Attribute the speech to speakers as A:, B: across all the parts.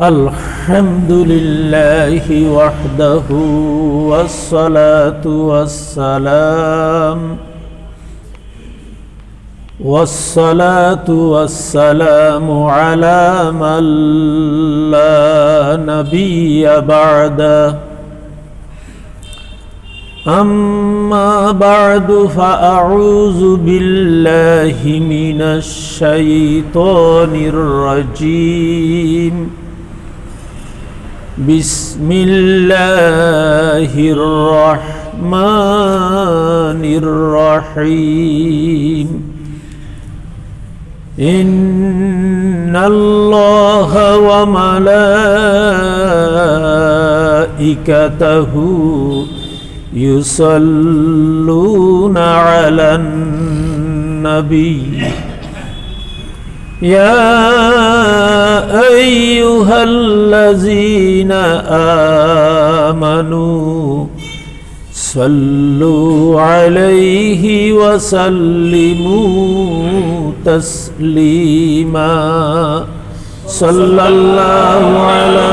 A: الحمد لله وحده والصلاة والسلام على من لا نبي بعده أما بعد فأعوذ بالله من الشيطان الرجيم بسم الله الرحمن الرحيم إن الله وملائكته يصلون على النبي يا أيها الذين آمنوا صلوا عليه وسلموا تسليما صلى الله على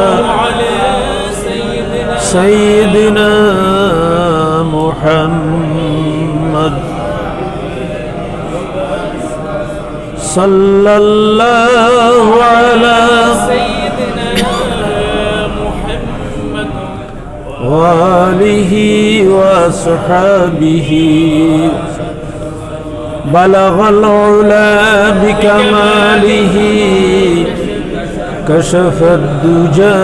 A: سيدنا محمد صلى الله على محمد وآله وصحبه بلغ العلا بكماله كشف الدجى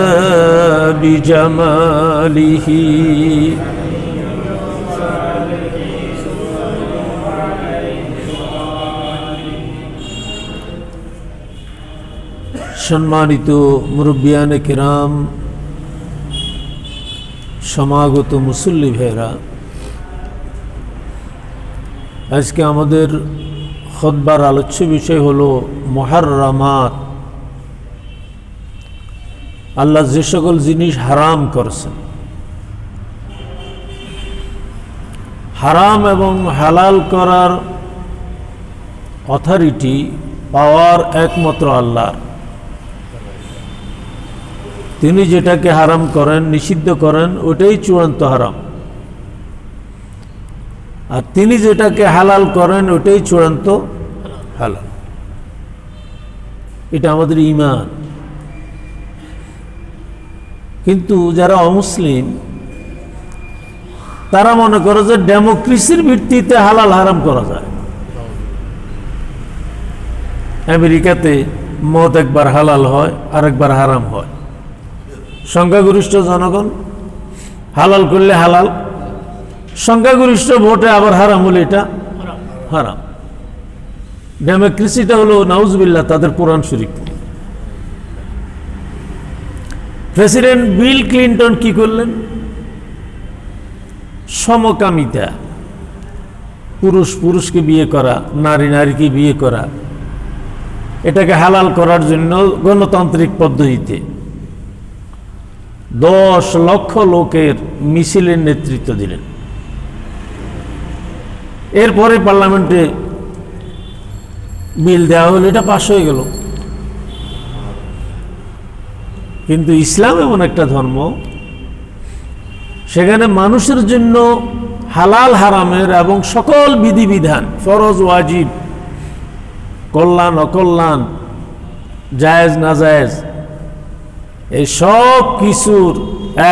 A: بجماله সম্মানিত মুরব্বিয়ানে কিরাম, সমাগত মুসল্লি ভাইরা, আজকে আমাদের খুতবার আলোচ্য বিষয় হলো মুহাররামাত। আল্লাহ যে সকল জিনিস হারাম করেছেন, হারাম এবং হালাল করার অথরিটি পাওয়ার একমাত্র আল্লাহ। তিনি যেটাকে হারাম করেন, নিষিদ্ধ করেন, ওটাই চূড়ান্ত হারাম, আর তিনি যেটাকে হালাল করেন ওটাই চূড়ান্ত হালাল। এটা আমাদের ঈমান। কিন্তু যারা অমুসলিম তারা মনে করে যে ডেমোক্রেসির ভিত্তিতে হালাল হারাম করা যায়। আমেরিকাতে মদ একবার হালাল হয়, আরেকবার হারাম হয়। সংখ্যাগরিষ্ঠ জনগণ হালাল করলে হালাল, সংখ্যাগরিষ্ঠ ভোটে আবার হারাম হলে এটা হারাম। ডেমোক্রেসিটা হলো নাউজুবিল্লাহ তাদের কোরআন শরীফ। প্রেসিডেন্ট বিল ক্লিন্টন কি করলেন? সমকামিতা, পুরুষ পুরুষকে বিয়ে করা, নারী নারীকে বিয়ে করা, এটাকে হালাল করার জন্য গণতান্ত্রিক পদ্ধতিতে 10 লক্ষ লোকের মিছিলের নেতৃত্ব দিলেন। এরপরে পার্লামেন্টে বিল দেওয়া হলো, এটা পাস হয়ে গেল। কিন্তু ইসলাম এমন একটা ধর্ম, সেখানে মানুষের জন্য হালাল হারামের এবং সকল বিধিবিধান, ফরজ ওয়াজিব, কল্যাণ অকল্যাণ, জায়েজ না জায়েজ, এই সব কিছুর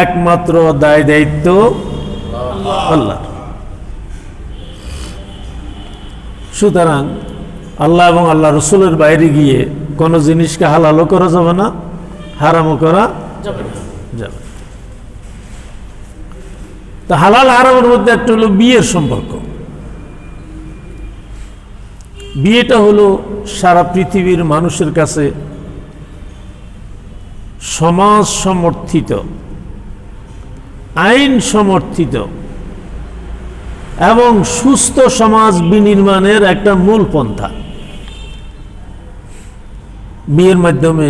A: একমাত্র দায় দায়িত্ব আল্লাহর। সুতরাং আল্লাহ এবং আল্লাহ রসুলের বাইরে গিয়ে কোনো জিনিসকে হালালও করা যাবে না, হারামও করা যাবে না। তো হালাল হারামের মধ্যে একটা হলো বিয়ের সম্পর্ক। বিয়েটা হলো সারা পৃথিবীর মানুষের কাছে সমাজ সমর্থিত, আইন সমর্থিত এবং সুস্থ সমাজ বিনির্মাণের একটা মূল পন্থা। বিয়ের মাধ্যমে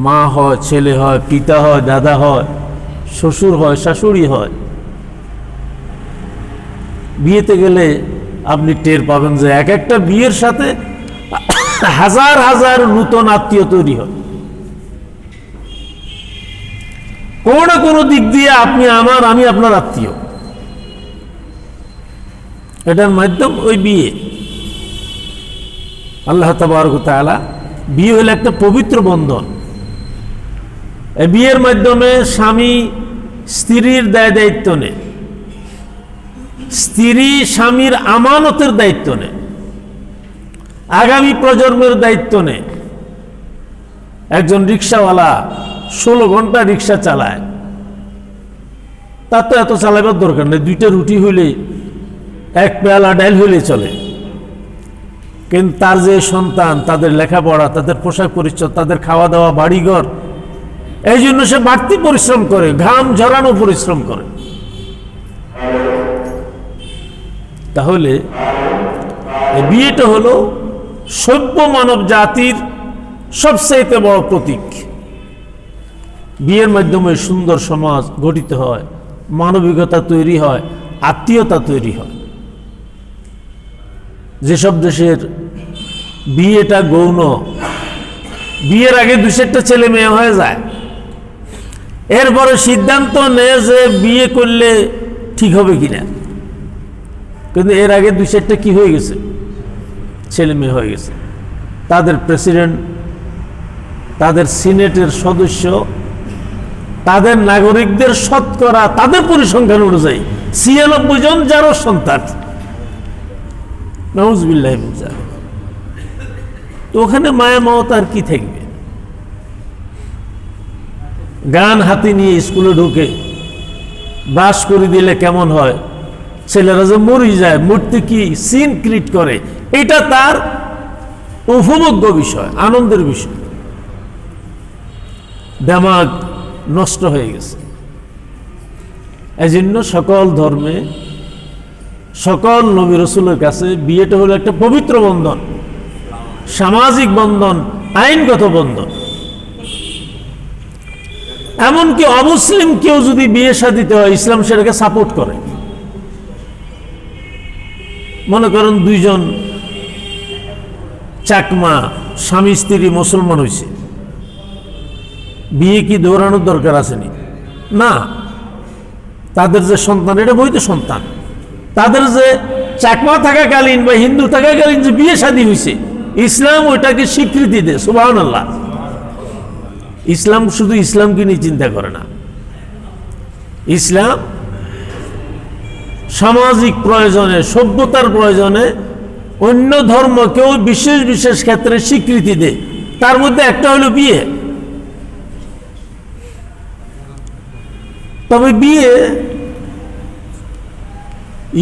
A: মা হয়, ছেলে হয়, পিতা হয়, দাদা হয়, শ্বশুর হয়, শাশুড়ি হয়। বিয়েতে গেলে আপনি টের পাবেন যে এক একটা বিয়ের সাথে হাজার হাজার নূতন আত্মীয় তৈরি হয়। কোনো না কোনো দিক দিয়ে আপনি আমার, আমি আপনার আত্মীয়। এটার মাধ্যম ওই বিয়ে। আল্লাহ তাবারক ওয়া তাআলা বিয়ে হলো একটা পবিত্র বন্ধন। এই বিয়ের মাধ্যমে স্বামী স্ত্রীর দায়িত্ব নেয়, স্ত্রী স্বামীর আমানতের দায়িত্ব নেয়, আগামী প্রজন্মের দায়িত্ব নেয়। একজন রিক্সাওয়ালা 16 ঘন্টা রিক্সা চালায়, তার তো এত চালাবার দরকার নেই, 2টা রুটি হইলে 1 পেয়ালা ডাল হইলে চলে। কিন্তু তার যে সন্তান, তাদের লেখাপড়া, তাদের পোশাক পরিচ্ছদ, তাদের খাওয়া দাওয়া, বাড়িঘর, এই জন্য সে বাড়তি পরিশ্রম করে, ঘাম ঝরানো পরিশ্রম করে। তাহলে বিয়েটা হলো সভ্য মানব জাতির সবচেয়ে বড় প্রতীক। বিয়ের মাধ্যমে সুন্দর সমাজ গঠিত হয়, মানবিকতা তৈরি হয়, আত্মীয়তা তৈরি হয়। যেসব দেশের বিয়েটা গৌণ, বিয়ের আগে 2-4টা ছেলে মেয়ে হয়ে যায়, এরপরে সিদ্ধান্ত নেয় যে বিয়ে করলে ঠিক হবে কিনা, কিন্তু এর আগে 2-4টা কি হয়ে গেছে, ছেলে মেয়ে হয়ে গেছে। তাদের প্রেসিডেন্ট, তাদের সিনেটের সদস্য, তাদের নাগরিকদের শতকরা তাদের পরিসংখ্যান অনুযায়ী 96 জন যারও সন্তান। নাউজুবিল্লাহ। তো ওখানে মায়া মমতা আর কি থাকবে? গান হাতে নিয়ে স্কুলে ঢুকে বাস করে দিলে কেমন হয়, ছেলেরা যে মরে যায়, মূর্তি কি সিন ক্রিয়েট করে, এটা তার উপভোগ্য বিষয়, আনন্দের বিষয়। দিমাগ নষ্ট হয়ে গেছে। এজন্য সকল ধর্মে, সকল নবী রাসূলের কাছে বিয়েটা হলো একটা পবিত্র বন্ধন, সামাজিক বন্ধন, আইনগত বন্ধন। এমনকি অমুসলিম কেউ যদি বিয়ে শাদিতে হয়, ইসলাম সেটাকে সাপোর্ট করে। মনে করেন 2 জন চাকমা স্বামী স্ত্রী মুসলমান হয়েছে, বিয়ে কি দৌড়ানোর দরকার আসেনি? না। তাদের যে সন্তান, এটা বৈধ সন্তান। তাদের যে চাকমা থাকাকালীন বা হিন্দু থাকাকালীন যে বিয়ে শাদী হয়েছে, ইসলাম ওইটাকে স্বীকৃতি দেয়। সুবহানাল্লাহ। ইসলাম শুধু ইসলামকে নিয়ে চিন্তা করে না, ইসলাম সামাজিক প্রয়োজনে, সভ্যতার প্রয়োজনে অন্য ধর্মকেও বিশেষ বিশেষ ক্ষেত্রে স্বীকৃতি দেয়। তার মধ্যে একটা হলো বিয়ে। তবে বিয়ে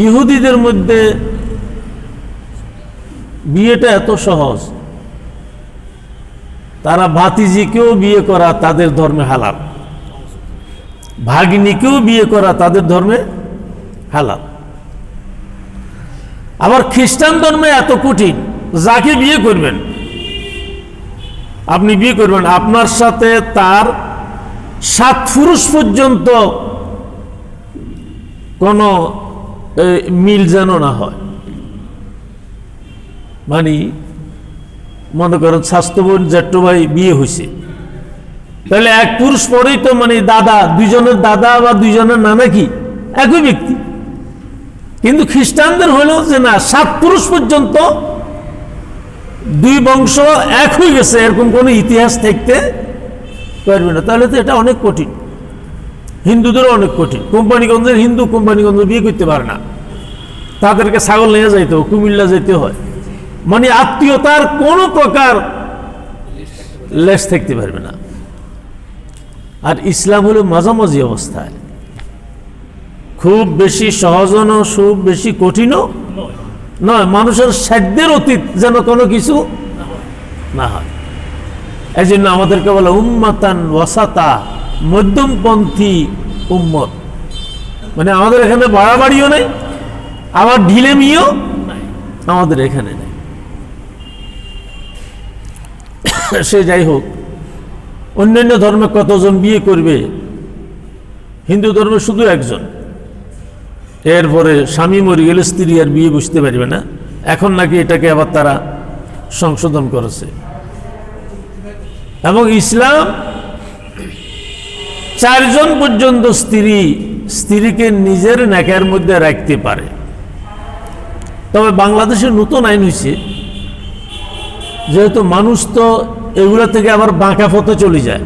A: ইহুদিদের মধ্যে বিয়েটা এত সহজ, তারা ভাতিজিকেও বিয়ে করা তাদের ধর্মে হালাল, ভাগিনীকেও বিয়ে করা তাদের ধর্মে হালাল। আবার খ্রিস্টান ধর্মে এত কঠিন, যাকে বিয়ে করবেন, আপনি বিয়ে করবেন, আপনার সাথে তার 7 পুরুষ পর্যন্ত কোনো মিল যেন না হয়। মানে মনে করেন স্বাস্থ্য বোন জ্যেষ্ঠ ভাই বিয়ে হয়েছে, তাহলে 1 পুরুষ পরেই তো মানে দাদা, 2 জনের দাদা বা 2 জনের নানা কি একই ব্যক্তি। কিন্তু খ্রিস্টানদের হলো যে না, 7 পুরুষ পর্যন্ত 2 বংশ এক হয়ে গেছে, এরকম কোনো ইতিহাস থাকতে পারবে না। তাহলে তো এটা অনেক কঠিন। হিন্দুদেরও অনেক কঠিন। কোম্পানিগঞ্জের হিন্দু কোম্পানিগঞ্জ বিয়ে করতে পারে না, তাদেরকে ছাগল নিয়ে যাইতে হয়, কুমিল্লা যেতে হয়। মানে আত্মীয়তার কোনো প্রকার লেশ থাকতে পারবে না। আর ইসলাম হলো মাঝামাঝি অবস্থায়, খুব বেশি সহজও নয়, খুব বেশি কঠিনও নয়, মানুষের সাধ্যের অতীত যেন কোনো কিছু না হয়। এই জন্য আমাদেরকে বলে উম্মাতান ওয়াসাতা, মধ্যমপন্থী উম্মত। মানে আমাদের এখানে বাড়াবাড়িও নেই, আবার ঢিলেমিও আমাদের এখানে নেই। সে যাই হোক, অন্যান্য ধর্মে কতজন বিয়ে করবে? হিন্দু ধর্মে শুধু একজন। এরপরে স্বামী মরে গেলে স্ত্রী আর বিয়ে বসতে পারবে না। এখন নাকি এটাকে আবার তারা সংশোধন করেছে। এবং ইসলাম 4 জন পর্যন্ত স্ত্রীকে নিজের নেকের মধ্যে রাখতে পারে। তবে বাংলাদেশে নতুন আইন হয়েছে, যেহেতু মানুষ তো এগুলো থেকে আবার বাঁকা পথে চলে যায়,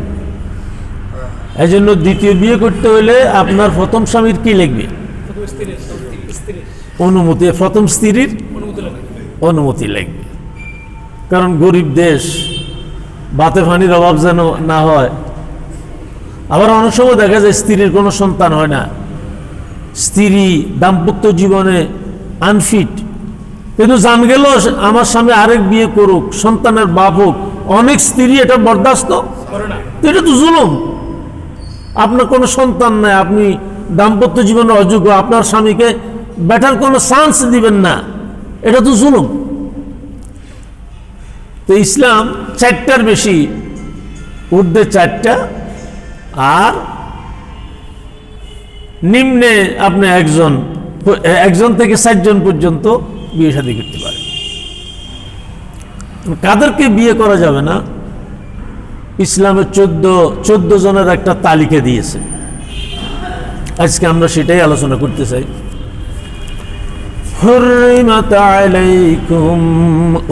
A: এই জন্য দ্বিতীয় বিয়ে করতে হলে আপনার প্রথম স্বামীর কি লাগবে? অনুমতি। প্রথম স্ত্রীর অনুমতি লাগবে, কারণ গরিব দেশ, ভাতে পানির অভাব যেন না হয়। আবার অনেক সময় দেখা যায় স্ত্রীর কোনো সন্তান হয় না, স্ত্রী দাম্পত্য জীবনে আনফিট, কিন্তু জান গেল আমার স্বামী আরেক বিয়ে করুক, সন্তানের বাপ হোক, অনেক স্ত্রী এটা বরদাস্ত করে না। এটা তো জুলুম। আপনার কোনো সন্তান নাই, আপনি দাম্পত্য জীবনে অযোগ্য, আপনার স্বামীকে বেটার কোনো চান্স দিবেন না, এটা তো জুলুম। তো ইসলাম 4টার বেশি, ঊর্ধ্বে 4টা, আর নিম্নে আপনি একজন থেকে 4 জন পর্যন্ত বিয়ে শাদী করতে পারেন। কাদেরকে বিয়ে করা যাবে না? ইসলামে 14 জনের একটা তালিকা দিয়েছে। আজকে আমরা সেটাই আলোচনা করতে চাই। হুররিমাত আলাইকুম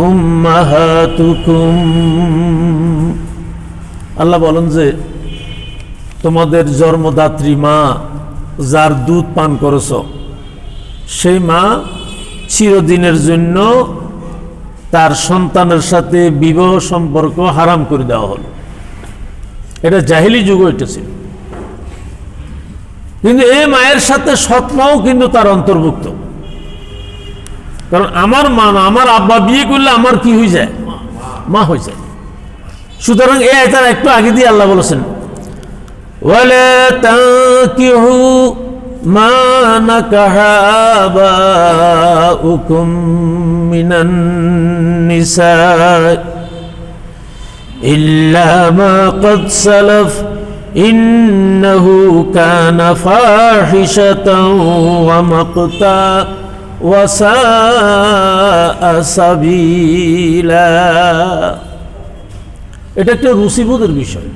A: উম্মাহাতুকুম, আল্লাহ বলেন যে তোমাদের জন্মদাত্রী মা, যার দুধ পান করেছ, সেই মা চিরদিনের জন্য তার সন্তানের সাথে বিবাহ সম্পর্ক হারাম করে দেওয়া হলো। এটা জাহিলি যুগে এটা ছিল, কিন্তু এই মায়ের সাথে সৎ মাও কিন্তু তার অন্তর্ভুক্ত। কারণ আমার মা না, আমার আব্বা বিয়ে করলে আমার কি হয়ে যায়? মা হয়ে যায়। সুতরাং এই আয়াতের একটু আগে দিয়ে আল্লাহ বলেছেন, ওয়ালা তানকিহু মা নাকাহা আবাউকুম মিনান নিসা ইল্লা মা ক্বাদ সালাফ ইন্নাহু কানা ফাহিশাতাও ওয়া মাকতা ওয়া সাআ সাবিলা। এটা একটা রুচিবোধের বিষয়।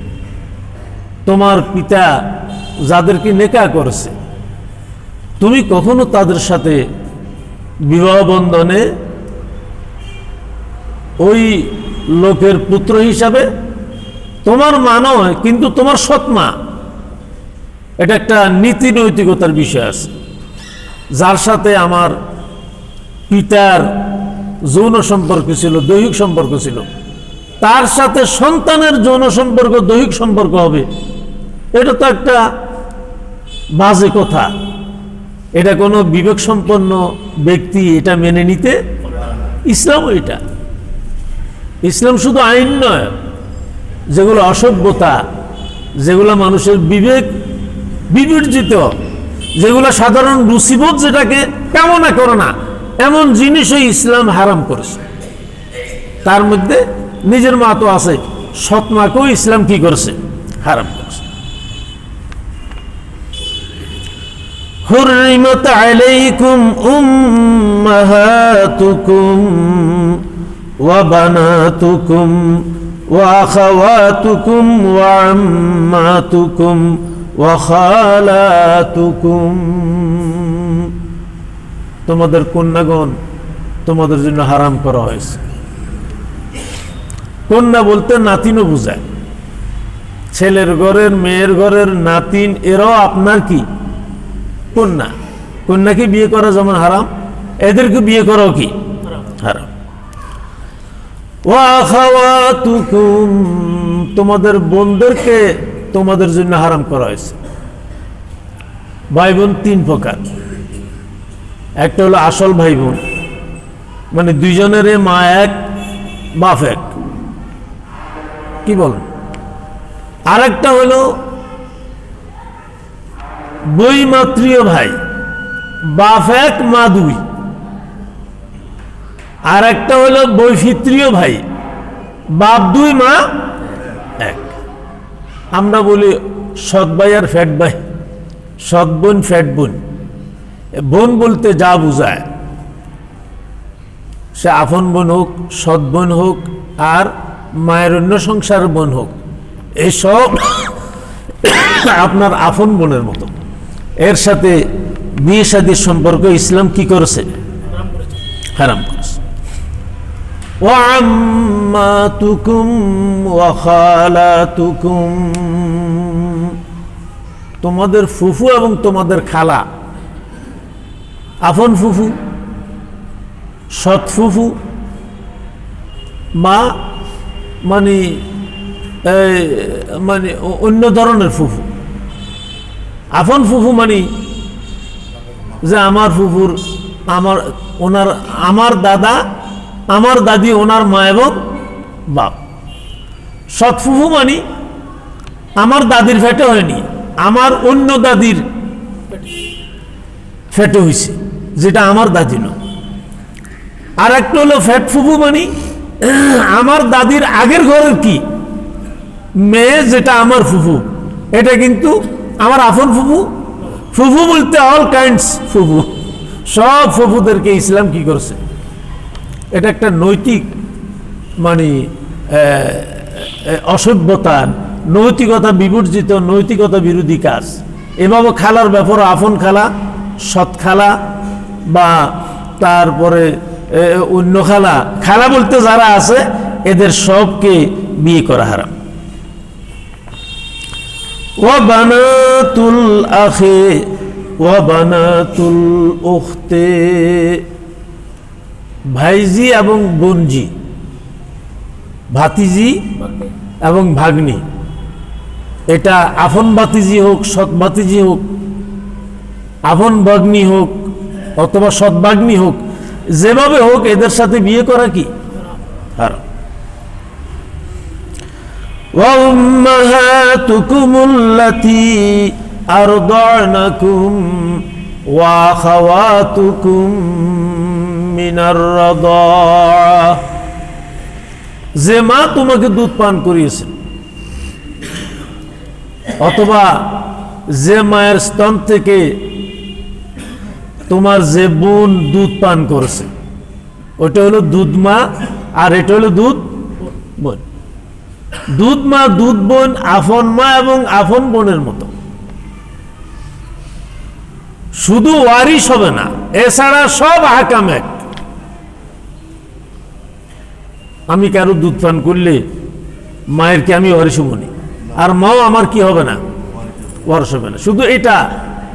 A: তোমার পিতা যাদেরকে নেকাহ করেছে, তুমি কখনো তাদের সাথে বিবাহ বন্ধনে ওই লোকের পুত্র হিসাবে, তোমার মা নয় কিন্তু তোমার সৎ মা, এটা একটা নীতি নৈতিকতার বিষয় আছে। যার সাথে আমার পিতার যৌন সম্পর্ক ছিল, দৈহিক সম্পর্ক ছিল, তার সাথে সন্তানের যৌন সম্পর্ক, দৈহিক সম্পর্ক হবে, এটা তো একটা বাজে কথা। এটা কোনো বিবেক সম্পন্ন ব্যক্তি এটা মেনে নিতে, ইসলাম এটা। ইসলাম শুধু আইন নয়, যেগুলো অসভ্যতা, যেগুলো মানুষের বিবেক বিবর্জিত, যেগুলো সাধারণ রুচিবোধ যেটাকে কামনা করে না, এমন জিনিসই ইসলাম হারাম করেছে। তার মধ্যে নিজের মা তো আছে, সৎ মাকেও ইসলাম কি করেছে? হারাম করেছে। হুররিমাত আলাইকুম উম্মাহাতুকুম ওয়া বানাতুকুম ওয়া আখাওয়াতুকুম ওয়া আম্মাতুকুম ওয়া খালাতুকুম, তোমাদের কন্যাগণ তোমাদের জন্য হারাম করা হয়েছে। কন্যা বলতে নাতিনও বোঝায়, ছেলের ঘরের, মেয়ের ঘরের নাতিন, এরাও আপনার কি? কন্যা। কন্যাকে বিয়ে করা যেমন হারাম, এদেরকে বিয়ে করাও কি? হারাম। ওয়া আখাওয়াতুকুম, তোমাদের বোনদেরকে তোমাদের জন্য হারাম করা হয়েছে। ভাই বোন 3 প্রকার। একটা হলো আসল ভাই বোন, মানে দুইজনের মা এক বাপ এক, কি বলেন? আরেকটা হলো বৈমাত্রীয় ভাই, বাপ এক মা 2। আর একটা হলো বৈফিত্রীয় ভাই, বাপ 2 মা 1। আমরা বলি সৎ ভাই আর ফ্যাট ভাই, সৎ বোন ফ্যাট বোন। বোন বলতে যা বুঝায়, সে আপন বোন হোক, সৎ বোন হোক, আর মায়ের অন্য সংসার বোন হোক, এসব আপনার আপন বোনের মতো। এর সাথে বিয়ে শাদীর সম্পর্ক ইসলাম কি করেছে? হারাম করেছে। ওয়া আম্মাতুকুম ওয়া খালাতুকুম, তোমাদের ফুফু এবং তোমাদের খালা, আপন ফুফু, সৎ ফুফু বা মানে অন্য ধরনের ফুফু। আপন ফুফু মানে যে আমার ফুফুর আমার দাদা, আমার দাদি, ওনার মা এবং বাপ। সৎ ফুফু মানে আমার দাদির ফেটে হয়নি, আমার অন্য দাদির ফেটে হয়েছে, যেটা আমার দাদি নয়। আর একটা হলো ফ্যাট ফুফু মানে আমার দাদির আগের ঘরের কি মেয়ে, যেটা আমার ফুফু, এটা কিন্তু আমার আপন ফুফু। ফুফু বলতে অল কাইন্ডস ফুফু, সব ফুফুদেরকে ইসলাম কি করছে? এটা একটা নৈতিক মানে অসভ্যতা, নৈতিকতা বিবর্জিত, নৈতিকতা বিরোধী কাজ। এভাবে খালার ব্যাপারে আপন খালা, সৎ খালা বা তারপরে অন্য খালা, খালা বলতে যারা আছে এদের সবকে বিয়ে করা হারাম। ওয়া বানাতুল আখি ওয়া বানাতুল উখতে, ভাইজি এবং বোনজি, ভাতিজি এবং ভাগ্নি, এটা আপন ভাতিজি হোক, সৎ ভাতিজি হোক, আপন ভাগ্নি হোক অথবা সৎ ভাগ্নি হোক, যেভাবে হোক এদের সাথে বিয়ে করা কি হারাম। ওয়া উম্মাহাতুকুমুল্লাতী আরদানাকুম ওয়া আখাওয়াতুকুম মিনার রাদাআ, যে মা তোমাকে দুধ পান করিয়েছে অথবা যে মায়ের স্তন থেকে তোমার যে বোন দুধ পান করেছে, ওটা হলো দুধ মা, আর এটা হলো দুধ বোন। দুধ মা, দুধ বোন আপন মা এবং আপন বোনের মতো। শুধু ওয়ারিশ হবে না, এছাড়া সব আহকাম এক। আমি কারো দুধ পান করলে মায়ের কি আমি ওয়ারিশ হব না, আর মাও আমার কি হবে না, ওয়ারিশ হবে না, শুধু এটা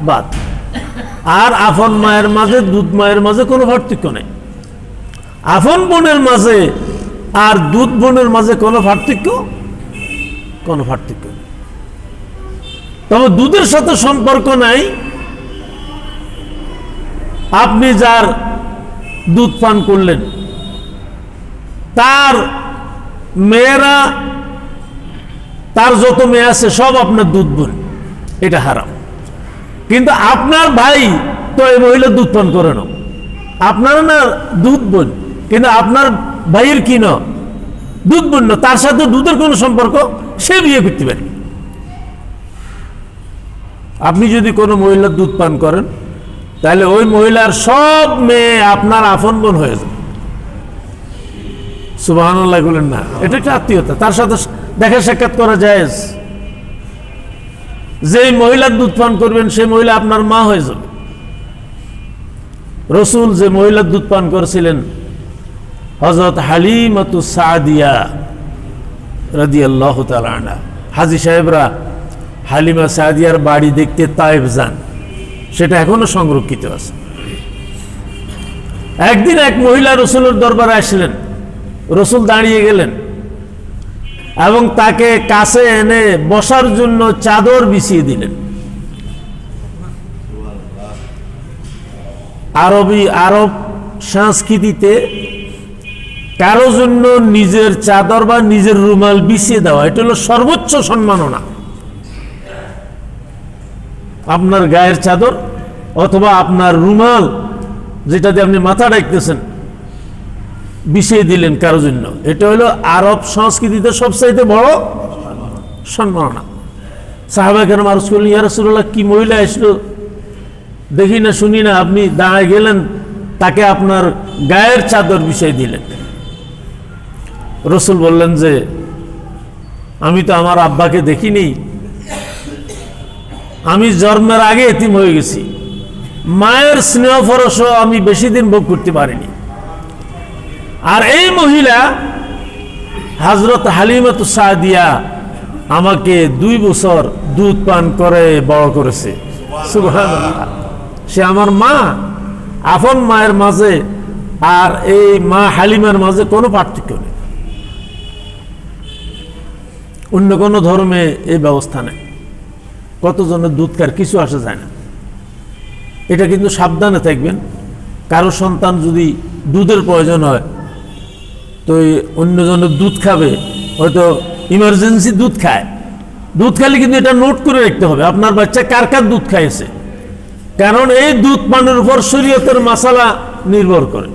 A: বাদ। আর আপন মায়ের মাঝে, দুধ মায়ের মাঝে কোনো পার্থক্য নেই। আপন বোনের মাঝে আর দুধ বোনের মাঝে কোনো পার্থক্য নেই। তবে দুধের সাথে সম্পর্ক নাই আপনি যার দুধ পান করলেন, তার মেয়েরা, তার যত মেয়ে আছে সব আপনার দুধ বোন, এটা হারাম। কিন্তু আপনার ভাই তো এই মহিলা দুধ পান করে না, আপনার না দুধ বোন, কিন্তু আপনার ভাইয়ের কি না দুধ বোন না, তার সাথে দুধের কোনো সম্পর্ক, সে বিয়ে করতে পারে। আপনি যদি কোনো মহিলার দুধ পান করেন তাহলে ওই মহিলার সব মেয়ে আপনার আপন বোন হয়ে যাবে। সুবহানাল্লাহ বলেন না? এটা একটা আত্মীয়তা, তার সাথে দেখা সাক্ষাৎ করা জায়েজ। যে মহিলার দুধ পান করবেন সেই মহিলা আপনার মা হয়ে যাবে। রসুল যে মহিলার দুধ পান করেছিলেন হযরত হালিমাতু সাদিয়া রাদিয়াল্লাহু তাআলা আনহা, হাজী সাহেবরা হালিমা সাদিয়ার বাড়ি দেখতে তায়েফ যান, সেটা এখনো সংরক্ষিত আছে। একদিন এক মহিলা রসুলের দরবারে আসলেন, রসুল দাঁড়িয়ে গেলেন এবং তাকে কাছে এনে বসার জন্য চাদর বিছিয়ে দিলেন। আরব সংস্কৃতিতে কারো জন্য নিজের চাদর বা নিজের রুমাল বিছিয়ে দেওয়া, এটা হলো সর্বোচ্চ সম্মাননা। আপনার গায়ের চাদর অথবা আপনার রুমাল, যেটা দিয়ে আপনি মাথা ঢাকতেছেন, বিছিয়ে দিলেন কারো জন্য, এটা হলো আরব সংস্কৃতিতে সবচাইতে বড় সম্মাননা। সাহাবায়ে কেরাম আরজ করলেন, ইয়া রাসূলুল্লাহ, কি মহিলা আসলো, দেখি না শুনি না, আপনি দাঁড়ায় গেলেন, তাকে আপনার গায়ের চাদর বিছিয়ে দিলেন। রসুল বললেন যে আমি তো আমার আব্বাকে দেখিনি, আমি জন্মের আগে এতিম হয়ে গেছি, মায়ের স্নেহ পরশ আমি বেশি দিন ভোগ করতে পারিনি। আর এই মহিলা হযরত হালিমাতুস সাদিয়া আমাকে 2 বছর দুধ পান করে বড় করেছে। সুবহানাল্লাহ। সে আমার মা, আপন মায়ের মাঝে আর এই মা হালিমার মাঝে কোনো পার্থক্য নেই। অন্য কোনো ধর্মে এই ব্যবস্থা নেই। কতজনের দুধ খার কিছু আসা যায় না। এটা কিন্তু সাবধানে থাকবেন। কারো সন্তান যদি দুধের প্রয়োজন হয় তো অন্যজনের দুধ খাবে, হয়তো ইমার্জেন্সি দুধ খায়, দুধ খালি কিন্তু এটা নোট করে রাখতে হবে আপনার বাচ্চা কার কার দুধ খাইছে, কারণ এই দুধ পানের উপর শরীয়তের মাসালা নির্ভর করে।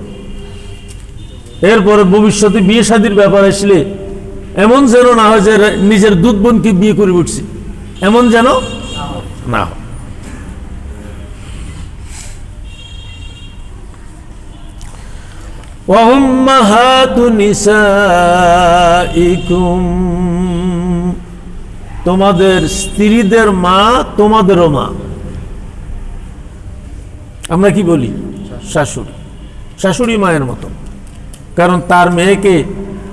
A: এরপরে ভবিষ্যতে বিয়ে শাদীর ব্যাপার আসলে এমন যেন না হয় যে নিজের দুধ বোনকে বিয়ে করে উঠছি, এমন যেন না হয়। ওয়াউম্মাহাতু নিসাইকুম, তোমাদের স্ত্রীদের মা তোমাদেরও মা। আমরা কি বলি? শাশুড়ি। শাশুড়ি মায়ের মতো, কারণ তার মেয়েকে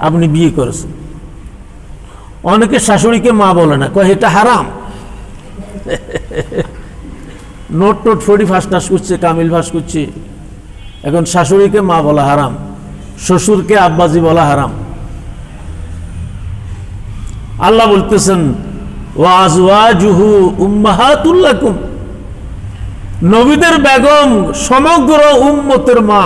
A: আপনি বিয়ে করেছেন। অনেকে শাশুড়িকে মা বলে না, কয় এটা হারাম। নোট টোট 41 টাস করছে, কামিল ভাস করছে। এখন শাশুড়িকে মা বলা হারাম, শ্বশুরকে আব্বাজি বলা হারাম। আল্লাহ বলতেছেন ওয়া আজওয়াজুহু উম্মাহাতুল লাকুম, নবীদের বেগম সমগ্র উম্মতের মা।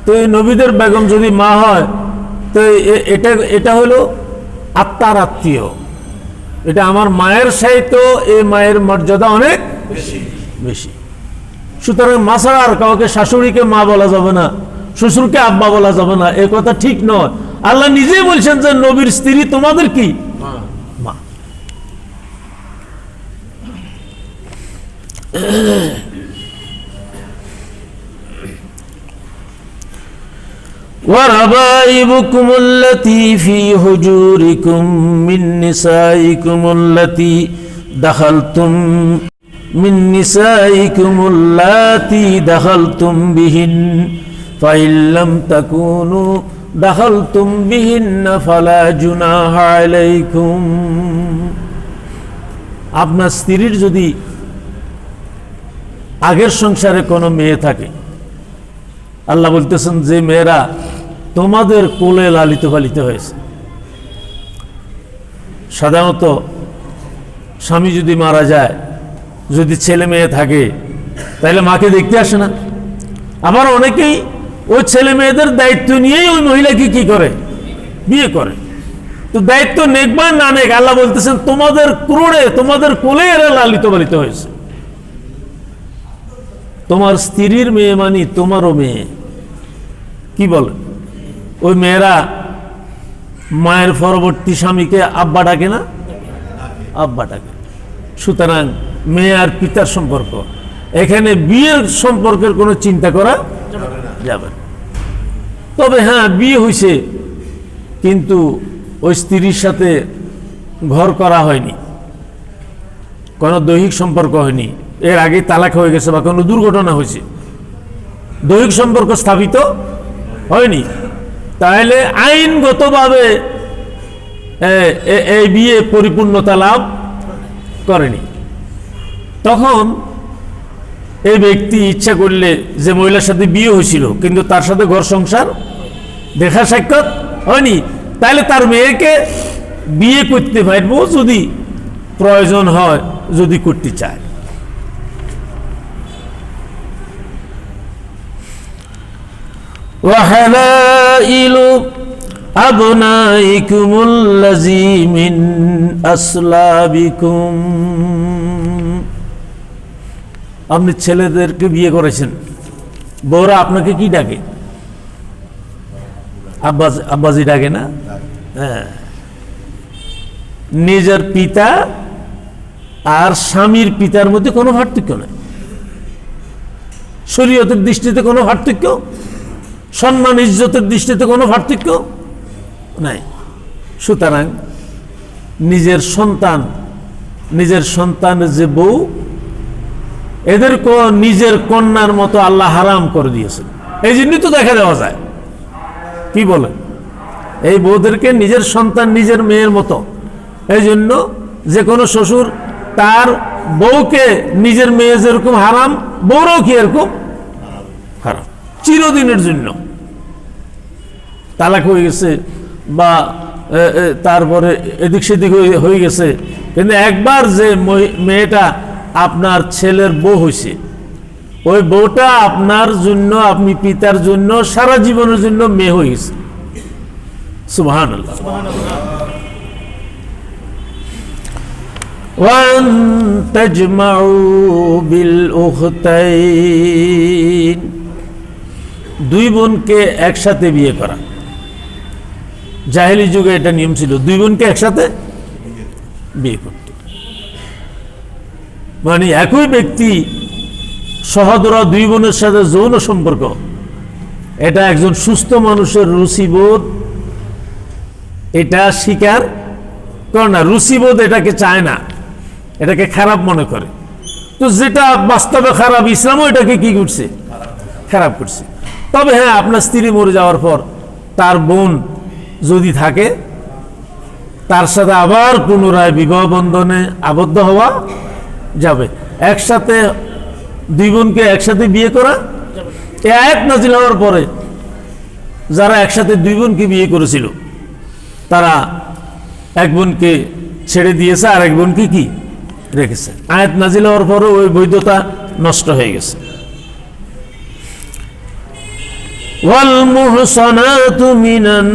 A: তো এই নবীদের বেগম যদি মা হয় তো এটা হলো আত্মার আত্মীয়। এটা আমার মায়ের সাথে এই মায়ের মর্যাদা অনেক বেশি। সুতরাং মাসারা আর কাউকে শাশুড়িকে মা বলা যাবে না, শ্বশুরকে আব্বা বলা যাবে না, এ কথা ঠিক নয়। আল্লাহ নিজেই বলছেন যে নবীর স্ত্রী তোমাদের কি মা। وربائبكم التي في حجوركم من نسائكم التي دخلتم بهن فإن لم تكونوا دخلتم بهن فلا جناح عليكم। আপনার স্ত্রীর যদি আগের সংসারে কোনো মেয়ে থাকে, আল্লাহ বলতেছেন যে মেয়েরা তোমাদের কোলে লালিত পালিত হয়েছে। সাধারণত স্বামী যদি মারা যায়, যদি ছেলে মেয়ে থাকে, তাহলে মাকে দেখতে আসে না। আবার অনেকেই ওই ছেলে মেয়েদের দায়িত্ব নিয়েই ওই মহিলাকে কি করে? বিয়ে করে। তো দায়িত্ব নেক বা না নেক, আল্লাহ বলতেছেন তোমাদের ক্রোড়ে, তোমাদের কোলে এরা লালিত পালিত হয়েছে। তোমার স্ত্রীর মেয়ে মানি তোমারও মেয়ে। কি বলে? ওই মেয়েরা মায়ের পরবর্তী স্বামীকে আব্বা ডাকে না? আব্বা ডাকে। সুতরাং মেয়ে আর পিতার সম্পর্ক, এখানে বিয়ের সম্পর্কের কোনো চিন্তা করা যাবে না। তবে হ্যাঁ, বিয়ে হয়েছে কিন্তু ওই স্ত্রীর সাথে ঘর করা হয়নি, কোনো দৈহিক সম্পর্ক হয়নি, এর আগে তালাক হয়ে গেছে বা কোনো দুর্ঘটনা হয়েছে, দৈহিক সম্পর্ক স্থাপিত হয়নি, তাহলে আইনগতভাবে এই বিয়ে পরিপূর্ণতা লাভ করেনি। তখন এই ব্যক্তি ইচ্ছা করলে, যে মহিলার সাথে বিয়ে হয়েছিল কিন্তু তার সাথে ঘর সংসার দেখা সাক্ষাৎ হয়নি, তাহলে তার মেয়েকে বিয়ে করতে পারবো যদি প্রয়োজন হয়, যদি করতে চায়। وحلائل أبنائكم الذي من أصلابكم, আপনি ছেলেদেরকে বিয়ে করেছেন, বউরা আপনাকে কি ডাকে? আব্বাজি ডাকে না? হ্যাঁ। নিজের পিতা আর স্বামীর পিতার মধ্যে কোনো পার্থক্য নেই, শরীয়তের দৃষ্টিতে কোনো পার্থক্য, সম্মান ইজ্জতের দৃষ্টিতে কোনো পার্থক্য নাই। সুতরাং নিজের সন্তানের যে বউ, এদেরকে নিজের কন্যার মতো আল্লাহ হারাম করে দিয়েছেন। এই জন্যই তো দেখা দেওয়া যায়, কি বলে, এই বউদেরকে নিজের সন্তান, নিজের মেয়ের মতো। এই জন্য যে কোনো শ্বশুর তার বউকে নিজের মেয়ে যেরকম হারাম, বউরাও কি এরকম হারাম, চিরদিনের জন্য। তালাক হয়ে গেছে বা তারপরে এদিক সেদিক হয়ে গেছে, কিন্তু একবার যে মেয়েটা আপনার ছেলের বউ হয়েছে, ওই বউটা আপনার জন্য, আপনি পিতার জন্য সারা জীবনের জন্য মেয়ে হয়ে গেছে। সুবহানাল্লাহ। ওয়ান তাজমাউ বিল উখতাইন, দুই বোনকে একসাথে বিয়ে করা। জাহেলি যুগে এটা নিয়ম ছিল, দুই বোনকে একসাথে বিয়ে করত। মানে একই ব্যক্তি সহোদরা দুই বোনের সাথে যৌন সম্পর্ক, এটা একজন সুস্থ মানুষের রুচিবোধ এটা স্বীকার করে না। রুচিবোধ এটাকে চায় না, এটাকে খারাপ মনে করে। তো যেটা বাস্তবে খারাপ, ইসলামও এটাকে কি করছে, খারাপ করছে। তবে হ্যাঁ, আপনার স্ত্রী মরে যাওয়ার পর তার বোন যদি থাকে, তার সাথে আবার পুনরায় বিবাহ বন্ধনে আবদ্ধ হওয়া যাবে। একসাথে দুই বোনকে একসাথে বিয়ে করা, এই আয়াত নাযিল হওয়ার পরে যারা একসাথে দুই বোনকে বিয়ে করেছিল, তারা এক বোনকে ছেড়ে দিয়েছে আর এক বোনকে কি রেখেছে। আয়াত নাযিল হওয়ার পরে ওই বৈধতা নষ্ট হয়ে গেছে। ওয়াল মুহসানাতু মিনান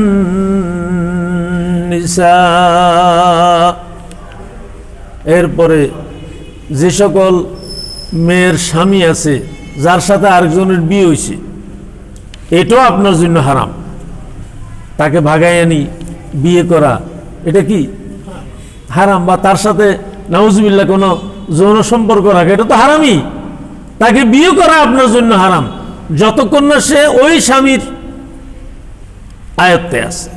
A: নিসা, এরপরে যে সকল মেয়ের স্বামী আছে যার সাথে আরেকজনের বিয়ে হয়েছে, এটাও আপনার জন্য হারাম। তাকে ভাগাই আনি বিয়ে করা, এটা কি হারাম। বা তার সাথে নাউজুবিল্লাহ কোনো যৌন সম্পর্ক রাখা, এটা তো হারামই। তাকে বিয়ে করা আপনার জন্য হারাম যতক্ষণ না সে ওই স্বামীর আয়ত্তে আছে।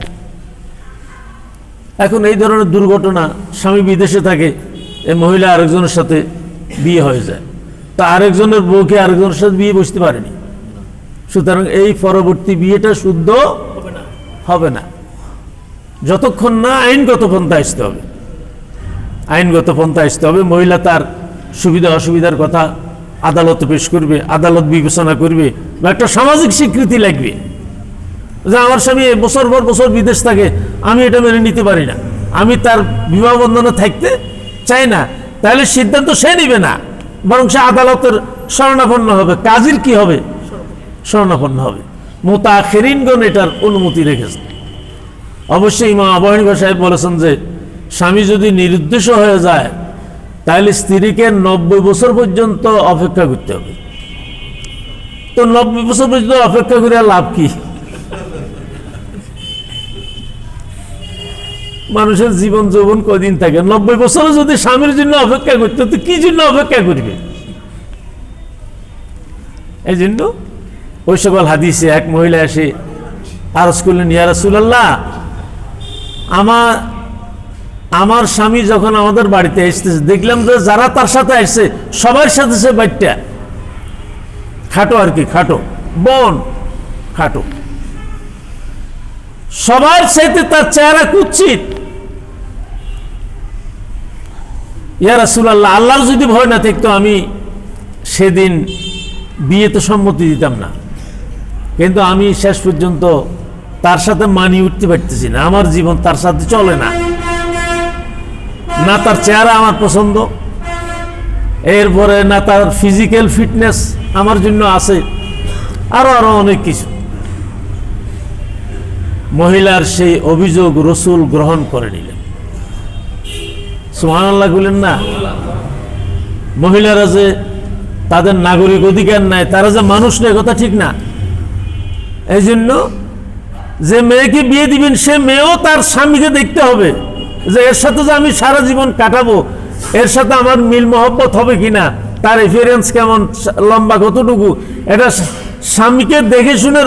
A: এখন এই ধরনের দুর্ঘটনা, স্বামী বিদেশে থাকে, এই মহিলা আরেকজনের সাথে বিয়ে হয়ে যায়, তা আরেকজনের বউকে আরেকজনের সাথে বিয়ে বসতে পারেনি। সুতরাং এই পরবর্তী বিয়েটা শুদ্ধ হবে না যতক্ষণ না আইনগত পন্থা আসতে হবে। আইনগত পন্থা আসতে হবে। মহিলা তার সুবিধা অসুবিধার কথা আদালতে পেশ করবে, আদালত বিবেচনা করবে, বা একটা সামাজিক স্বীকৃতি লাগবে যে আমার স্বামী বছর পর বছর বিদেশ থাকে, আমি এটা মেনে নিতে পারি না, আমি তার বিবাহ বন্ধনে থাকতে চাই না। তাহলে সিদ্ধান্ত সে নিবে না, বরং সে আদালতের শরণাপন্ন হবে। কাজীর কি হবে? শরণাপন্ন হবে। মুতাখিরিনগণ এটার অনুমতি রেখেছেন। অবশ্যই ইমাম আবু হানিফা সাহেব বলেছেন যে স্বামী যদি নিরুদ্দেশ হয়ে যায়, তাহলে স্ত্রীকে 90 বছর পর্যন্ত অপেক্ষা করতে হবে। তো 90 বছর পর্যন্ত অপেক্ষা করে লাভ কি? মানুষের জীবন যৌবন কদিন থাকে? 90 বছরও যদি স্বামীর জন্য অপেক্ষা করতে, তো কি জন্য অপেক্ষা করবে? এই জন্য ওই সকল হাদিসে এক মহিলা এসে আরজ করলেন, ইয়া রাসূলুল্লাহ, আমার স্বামী যখন আমাদের বাড়িতে এসেছে, দেখলাম যে যারা তার সাথে আসছে সবার সাথে সে বাড়িটা খাটো, আর কি খাটো, বোন খাটো, সবার সাথে তার চেহারা কুৎসিত। ইয়া রাসূলুল্লাহ, আল্লাহর যদি ভয় না থাকতো আমি সেদিন বিয়েতে সম্মতি দিতাম না, কিন্তু আমি শেষ পর্যন্ত তার সাথে মানিয়ে উঠতে পারতেছি না। আমার জীবন তার সাথে চলে না, না তার চেহারা আমার পছন্দ, এরপরে না তার ফিজিক্যাল ফিটনেস আমার জন্য আছে, আরো আরো অনেক কিছু। মহিলার সেই অভিযোগ রাসূল গ্রহণ করে নিলেন। সুবহানাল্লাহ বলেন না? মহিলারা যে তাদের নাগরিক অধিকার নাই, তারা যে মানুষ নয়, কথা ঠিক না। এই জন্য যে মেয়েকে বিয়ে দিবেন, সে মেয়েও তার স্বামীকে দেখতে হবে যে এর সাথে যে আমি সারা জীবন কাটাবো, এর সাথে আমার মিল মহব্বত হবে কিনা, তার রেফারেন্স কেমন, লম্বা কতটুকু, এটা স্বামীকে দেখে শুনে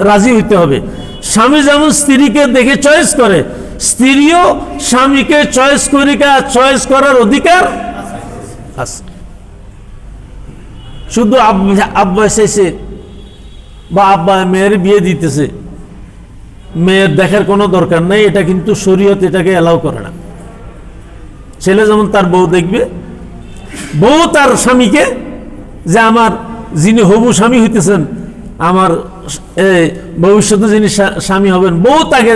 A: রাজি হইতে হবে। স্বামী যেমন স্ত্রীকে দেখে চয়েস করে, স্ত্রীও স্বামীকে চয়েস করার অধিকার আছে। শুধু আব্বা এসেছে বা আব্বা মেয়ের বিয়ে দিতেছে, মেয়ের দেখার কোনো দরকার নেই, এটা কিন্তু শরীয়ত এটাকে অ্যালাউ করে না। ছেলে যেমন তার বউ দেখবে, বউ তার স্বামীকে, যে আমার যিনি হবু স্বামী হইতেছেন, আমার ভবিষ্যতে যিনি স্বামী হবেন, বউ তাকে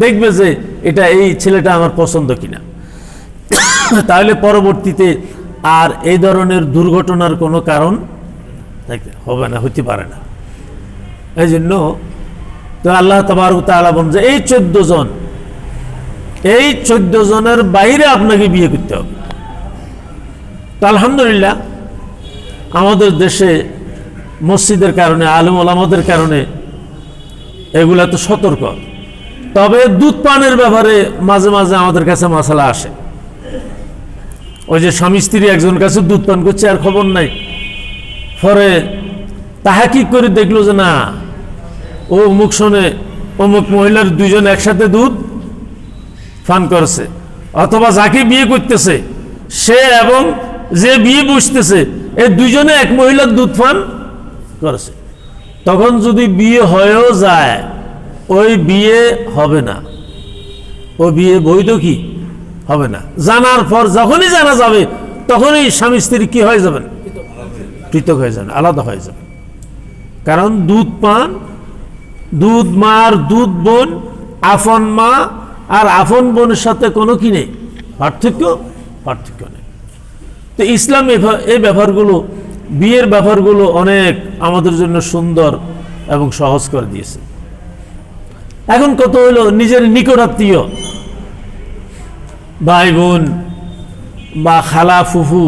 A: দেখবে যে এটা এই ছেলেটা আমার পছন্দ কিনা। তাহলে পরবর্তীতে আর এই ধরনের দুর্ঘটনার কোনো কারণ হবে না, হতে পারে না। এই জন্য তো আল্লাহ তাবারক ওয়া তাআলা বলেন যে এই 14 জনের বাইরে আপনাকে বিয়ে করতে হবে। তো আলহামদুলিল্লাহ আমাদের দেশে মসজিদের কারণে, আলেম ওলামাদের কারণে এগুলা তো সতর্ক। তবে দুধ পানের ব্যাপারে মাঝে মাঝে আমাদের কাছে মাসালা আসে। ওই যে স্বামী স্ত্রী একজন কাছে দুধ পান করছে আর খবর নাই, পরে তাহাকিক করে দেখলো যে না, ও অমুক শোনে অমুক মহিলার দুইজন একসাথে দুধ পান করছে, অথবা যাকে বিয়ে করতেছে সে এবং যে বিয়ে বসতেছে এই দুইজনে এক মহিলার দুধ পান করেছে। তখন যদি বিয়ে হয়েও যায়, ওই বিয়ে হবে না, ও বিয়ে বৈধ কি হবে না। জানার পর যখনই জানা যাবে তখনই স্বামী স্ত্রী কি হয়ে যাবেন, পৃথক হয়ে যাবেন, আলাদা হয়ে যাবে। কারণ দুধ পান, দুধ মার দুধ বোন, আফন মা আর আফন বোনের সাথে কোনো কি নেই, পার্থক্য নেই। তো ইসলাম এই ব্যাপারগুলো, বিয়ের ব্যাপারগুলো অনেক আমাদের জন্য সুন্দর এবং সহজ করে দিয়েছে। এখন কত হইল নিজের নিকটাত্মীয় ভাই বোন বা খালা ফুফু,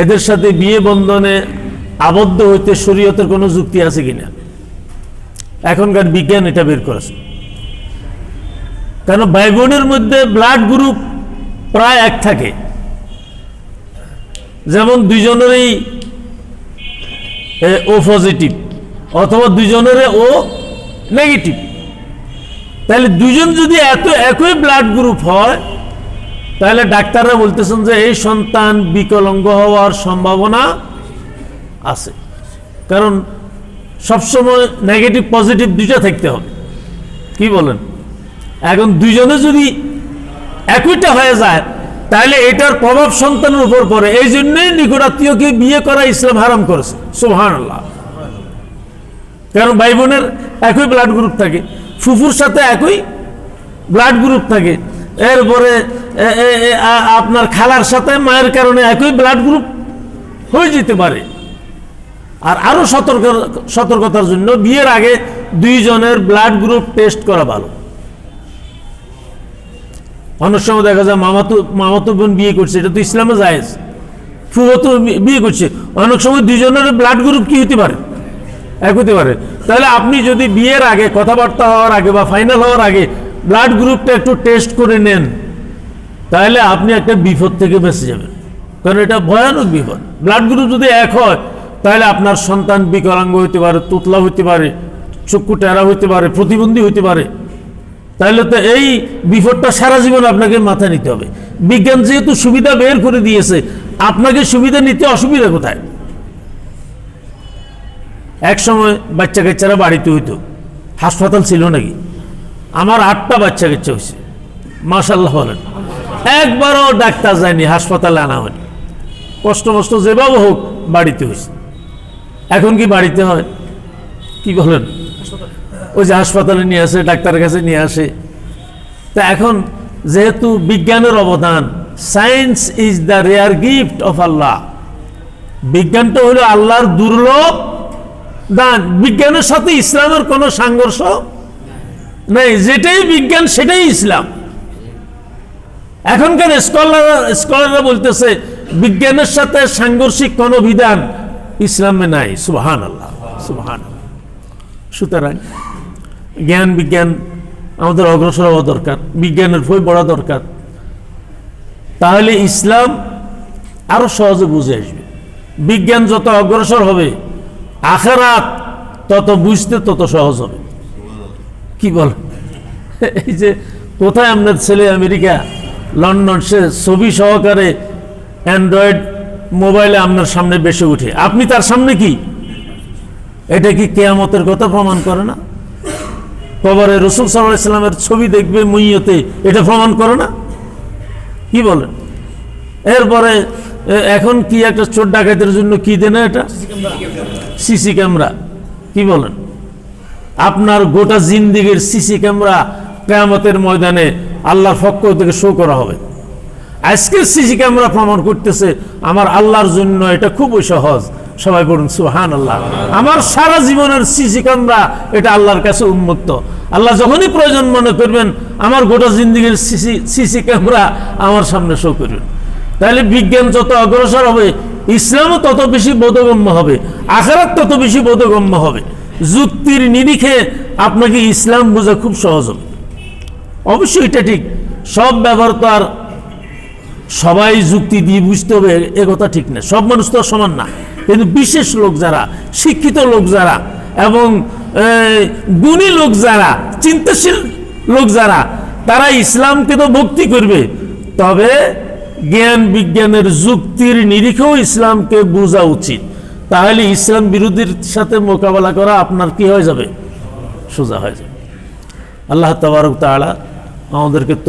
A: এদের সাথে বিয়ে বন্ধনে আবদ্ধ হইতে শরীয়তের কোনো যুক্তি আছে কিনা? এখনকার বিজ্ঞান এটা বের করেছে। কেন ভাই বোনের মধ্যে ব্লাড গ্রুপ প্রায় এক থাকে, যেমন দুইজনেরই ও পজিটিভ অথবা দুইজনের ও নেগেটিভ। তাহলে দুইজন যদি একই ব্লাড গ্রুপ হয়, তাহলে ডাক্তাররা বলতেছেন যে এই সন্তান বিকলাঙ্গ হওয়ার সম্ভাবনা আছে। কারণ সবসময় নেগেটিভ পজিটিভ দুইটা থাকতে হবে, কি বলেন? এখন দুইজনে যদি একইটা হয়ে যায়, তাহলে এটার প্রভাব সন্তানের উপর পড়ে। এই জন্যই নিকটাত্মীয়কে বিয়ে করা ইসলাম হারাম করেছে। সুবহানাল্লাহ। কারণ ভাই বোনের একই ব্লাড গ্রুপ থাকে, ফুফুর সাথে একই ব্লাড গ্রুপ থাকে, এরপরে আপনার খালার সাথে মায়ের কারণে একই ব্লাড গ্রুপ হয়ে যেতে পারে। আর আরো সতর্কতার জন্য বিয়ের আগে দুইজনের ব্লাড গ্রুপ টেস্ট করা ভালো। অনেক সময় দেখা যায় মামাতো বোন বিয়ে করছে, এটা তো ইসলামে জায়েজ। ফুফাতো বিয়ে করছে, অনেক সময় দুইজনের ব্লাড গ্রুপ কি হতে পারে, এক হতে পারে। তাহলে আপনি যদি বিয়ের আগে, কথাবার্তা হওয়ার আগে বা ফাইনাল হওয়ার আগে ব্লাড গ্রুপটা একটু টেস্ট করে নেন, তাহলে আপনি একটা বিপদ থেকে বেঁচে যাবেন। কারণ এটা ভয়ানক বিপদ। ব্লাড গ্রুপ যদি এক হয়, তাহলে আপনার সন্তান বিকলাঙ্গ হইতে পারে, তোতলা হইতে পারে, চক্ষু টেরা হইতে পারে, প্রতিবন্ধী হইতে পারে। তাহলে তো এই বিপদটা সারা জীবন আপনাকে মাথায় নিতে হবে। বিজ্ঞান যেহেতু সুবিধা বের করে দিয়েছে, আপনাকে সুবিধা নিতে অসুবিধা কোথায়? এক সময় বাচ্চা কাচ্চারা বাড়িতে হইতো, হাসপাতাল ছিল নাকি? আমার 8টা বাচ্চা কাচ্চা হয়েছে, মাশাআল্লাহ বলেন। একবারও ডাক্তার যায়নি, হাসপাতালে আনা হয়নি, কষ্ট মষ্ট যেভাবে হোক বাড়িতে হয়েছে। এখন কি বাড়িতে হয়? কি বলেন? ওই যে হাসপাতালে নিয়ে আসে, ডাক্তারের কাছে নিয়ে আসে। তা এখন যেহেতু বিজ্ঞানের অবদান, science is the rare gift of Allah, বিজ্ঞানটা হলো আল্লাহর দুর্লভ দান। বিজ্ঞানের সাথে ইসলামের কোনো সংঘর্ষ নেই, যেটাই বিজ্ঞান সেটাই ইসলাম। এখনকার স্কলাররা বলতেছে বিজ্ঞানের সাথে সাংঘর্ষিক কোনো বিধান ইসলামে নাই। সুবহানাল্লাহ, সুবহানাল্লাহ। সুতরাং জ্ঞান বিজ্ঞান আমাদের অগ্রসর হওয়া দরকার, বিজ্ঞানের বই পড়া দরকার। তাহলে ইসলাম আরো সহজে বুঝে আসবে। বিজ্ঞান যত অগ্রসর হবে, আখিরাত তত বুঝতে তত সহজ হবে। কি বল? এই যে কোথায় আপনার ছেলে আমেরিকা লন্ডন, সে ছবি সহকারে অ্যান্ড্রয়েড মোবাইলে আপনার সামনে বেসে উঠে, আপনি তার সামনে কি? এটা কি কিয়ামতের কথা প্রমাণ করে না? কবরে রাসূল সাল্লাল্লাহু আলাইহি সাল্লামের ছবি দেখবে মুইয়তে, এটা প্রমাণ করে না? কি বলেন? এরপরে এখন কি একটা চোর ডাকাতের জন্য কি দেন, এটা সিসি ক্যামেরা। কি বলেন? আপনার গোটা জিন্দিগির সিসি ক্যামেরা কিয়ামতের ময়দানে আল্লাহর পক্ষ থেকে শো করা হবে। আজকের সিসি ক্যামেরা প্রমাণ করতেছে আমার আল্লাহর জন্য এটা খুবই সহজ। সবাই বলুন সুবহানাল্লাহ। আমার সারা জীবনের সিসি ক্যামেরা এটা আল্লাহর কাছে উন্মুক্ত। আল্লাহ যখনই প্রয়োজন মনে করবেন আমার গোটা জিন্দিগির সিসি ক্যামেরা আমার সামনে শো করবেন। তাহলে বিজ্ঞান যত অগ্রসর হবে, ইসলামও তত বেশি বোধগম্য হবে, আখিরাত তত বেশি বোধগম্য হবে। যুক্তির নিরিখে আপনাকে ইসলাম বোঝা খুব সহজ হবে। অবশ্যই এটা ঠিক, সব ব্যবহার তো আর সবাই যুক্তি দিয়ে বুঝতে হবে এ কথা ঠিক না, সব মানুষ তো সমান না। কিন্তু বিশেষ লোক যারা, শিক্ষিত লোক যারা এবং গুণী লোক যারা, চিন্তাশীল লোক যারা, তারা ইসলামকে তো ভক্তি করবে, তবে জ্ঞান বিজ্ঞানের যুক্তির নিরিখেও ইসলামকে বোঝা উচিত। তাহলে ইসলাম বিরোধীর সাথে মোকাবেলা করা আপনার কি হয়ে যাবে? সোজা হয়ে যাবে। আল্লাহ তাবারক তাআলা আমাদেরকে তো